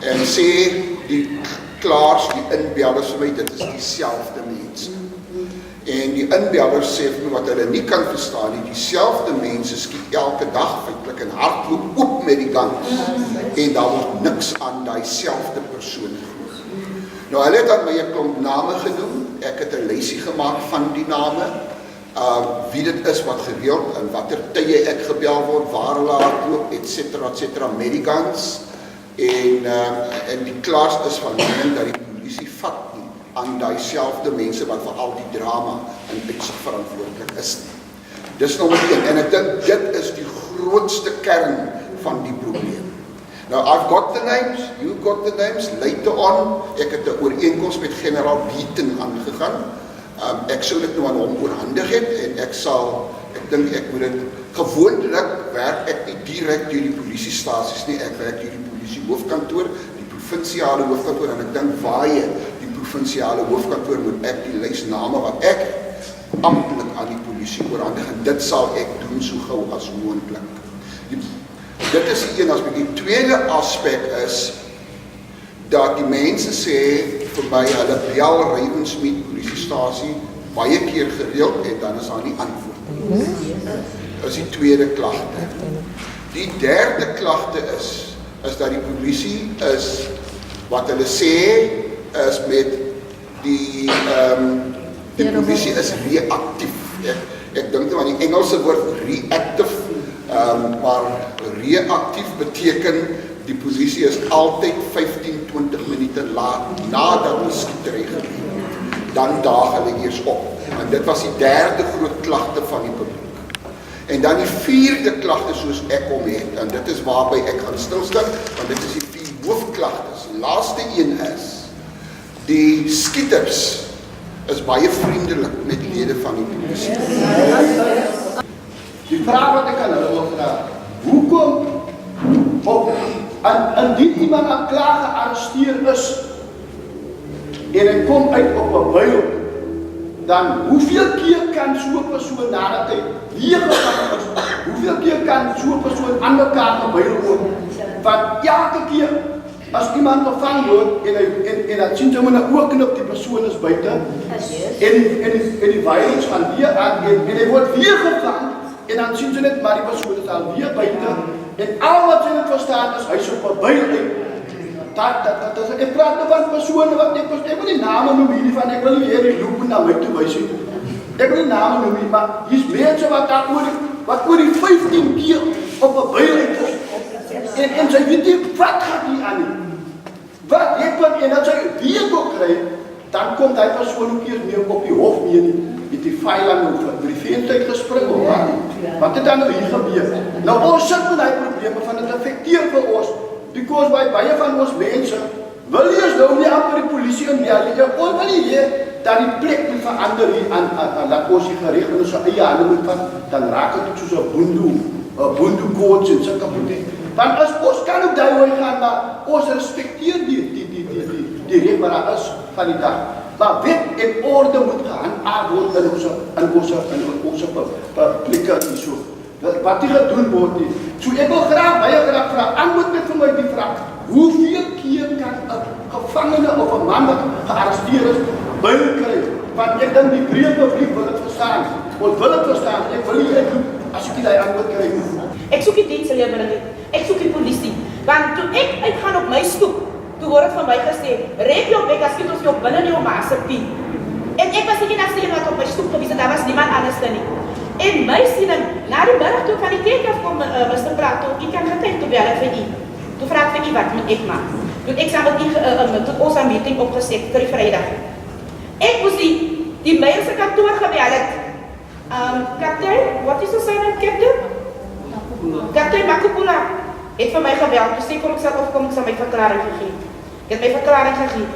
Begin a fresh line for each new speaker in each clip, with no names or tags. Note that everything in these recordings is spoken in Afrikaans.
En sê die klaars, die inbellers vir my, dit is dieselfde mense. En die inbellers sê vir my wat hulle nie kan verstaan nie, dieselfde mense skiet elke dag feitlik en hardloop op met die guns. En daar word niks aan daai selfde persoon gehoor. Nou hulle het aan my 'n klomp name genoem, ek het 'n lysie gemaak van die name, wie dit is wat gereeld, in watter tye ek gebel word, waar hulle hardloop, etc, met die guns. En die klaars is van mening dat die polisie vat nie aan daai selfde mense wat vir al die drama in uitsig verantwoordelik is nie. Dis nommer 1, en ek dink dit is die grootste kern van die probleem. Now, I've got the names, you got the names, later on, ek het 'n ooreenkoms met generaal Beaton aangegaan. Ek sou dit nou aan hom oorhandig het, en ek dink ek moet dit, gewoonlik werk ek nie direk deur die polisiestasies nie, ek werk deur die polisie hoofkantoor, die provinsiale hoofkantoor, en ek dink waaie die provinsiale hoofkantoor moet ek die lys name wat ek amptelik aan die polisie oorhandig, en dit sal ek doen so gou as moontlik. Dit is die een aspek. Die tweede aspek is dat die mense sê vir my, hulle bel Ravensmead polisiestasie baie keer gereeld en dan is daar nie antwoord. Dat is die tweede klagte. Die derde klagte is dat die polisie is, wat hulle sê, is met die polisie is reactief. Ek dink nou aan die Engelse woord reactive, maar reactief beteken die polisie is altyd 15-20 minute laat nadat die skietery gebeur het. Dan daag hulle eers op. En dit was die derde groot klagte van die publiek. En dan die vierde klagte soos ek hom het, en dit is waarby ek gaan stilstaan, want dit is die 4 hoofklagtes. Die laaste een is, die skieters is baie vriendelik met lede van die polisie.
Die vraag wat ek aan hulle wil vra, hoekom indien iemand aan klaar gearresteer is en hy kom uit op 'n byl, dan hoeveel keer kan so 'n persoon nadat hy weer gevang is, hoeveel keer kan so 'n persoon aan mekaar gebyl word? Want elke keer as iemand gevang word en dan sien jy met 'n oogknip die persoon is buite en die violence gaan weer aan en hy word weer gevang en dan sien jy net maar die persoon is al weer buite en al wat jy net verstaan is hy's op 'n byl uit. Ek praat nou van persone wat ek wil nie name noem hierdie van, ek wil nie weer die loop na my toe wys nie. Ek wil nie name noem nie, maar hier's mense wat oor die 15 keer op 'n byl uit is. En sy weet nie wat gaan hier aan nie. Wat ek wat en as hy weer wil kry, dan kom daai persoon ook eers meer op die hof mee nie. Met die veiling of vir die venster gespring of wat. Wat het dan nou hier gebeur? Nou ons sit met daai probleme van dit affekteer vir ons. Because baie van ons mense wil nie eens nou nie amper die polisie en ons wil nie hê dat die plek moet verander hier aan dat ons die gerecht in ons eie hande moet vat, dan raak het soos 'n boendo coach en sulke goede. Want as ons kan ook daai hoe gaan, maar ons respekteer die reg wat daar is van die dag. Maar wet en orde moet gehandhaaf word in ons plekke en so. Wat nie gedoen word nie. So ek wil baie graag vra, antwoord net vir my die vraag, hoeveel keer kan 'n gevangene of 'n man wat gearresteer is, byl kry? Want ek dink die breë publiek wil dit verstaan. Ons wil dit verstaan, ek wil nie dit doen as ek nie daai antwoord kry nie.
Ek soek die dienslewering, ek soek die polisie, want toe ek uitgaan op my stoep, toe word van my gesê, rek jou bek, as skiet ons jou binne in jou ma se pie. En ek was nie na wat op my stoep gewees het, daar was niemand anders nie. En my siening, na die middag toe van die kerk af kom Mr. Praat, toe ek kan getuig, toe bel ek vir u. Toe vraag ek vir u, wat moet ek maak? Toe ek saam met u, ons aan meeting opgeset vir die vrydag. Ek moes die meier se kantoor gebel het. Kaptein, wat is sy naam, Kaptein? Kaptein Makupula het vir my gebel, toe sê kom ek sal opkom, ek sal my verklaring gegee. Ek het my verklaring gegee.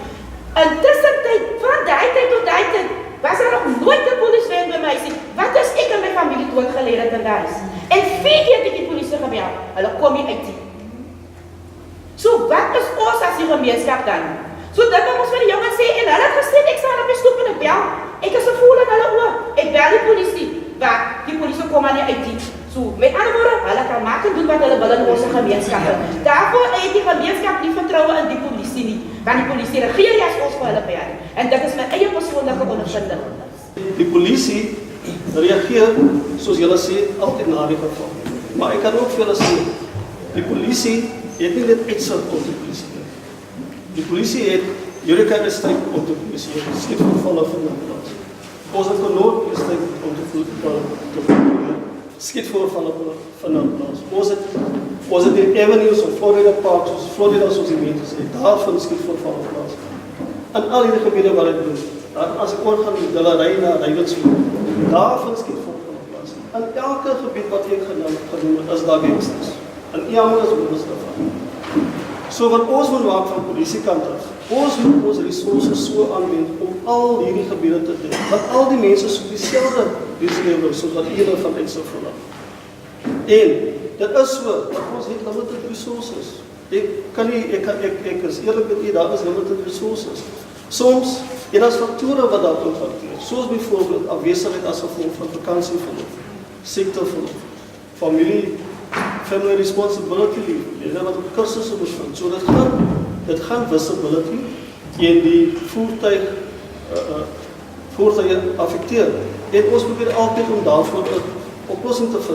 Intussen tyd, van die tyd tot die tyd, was daar nog nooit 'n polisieman by my sê, wat is ek en my familie doodgeleer het in die huis? En 4 keer het ek die polisie gebel, hulle kom nie uit nie. So wat is ons as die gemeenskap dan? So dit wat ons vir die jongens sê, en hulle het gesê, ek staan op die stoep en ek bel, ek is gevoel in hulle oor, ek bel die polisie, wat die polisie kom maar nie uit nie. So met ander woorde, hulle kan maak en doen wat hulle wil in ons gemeenskap. Daarvoor het die gemeenskap nie vertroue in die Want die polisie regeer nie as ons vir hulle werk. En dit is my eie persoonlike ondervinding.
Die polisie reageer, soos julle sê, altyd na die geval. Maar ek kan ook vir julle sê, die polisie het nie net uitsig op die polisie. Die polisie het Eureka District op die polisie, skietgevalle van die plaas. Ons het genoeg district om te skietgevalle van die plaas. Ons het die avenues of Florida Park, soos Florida soos die meentes, het daarvan skietgevalle plaas. En al die gebiede wat ek doen, as ek oorgaan die Dillerij na Rijwensveld, daarvan skietgevalle plaas. En elke gebied wat ek genoem is daar gangsters. En iemand is bewus daarvan. So wat ons moet maak van politiekant af, ons moet ons resources so aanwend om al hierdie gebiede te doen, dat al die mense so dieselfde lewe soos wat eerder van uitsig verlang. En dit is so, dat ons het limited resources. Ek is eerlik met u, daar is limited resources. Soms, en as faktore wat daar impacteer, soos bijvoorbeeld afwesigheid as gevolg van vakantieverlof, siekteverlof, family responsibility leave, wat op kursusse bevind. So dit gaan visibility en die voertuie affecteer. En ons probeer altyd om daarvoor 'n oplossing te vind.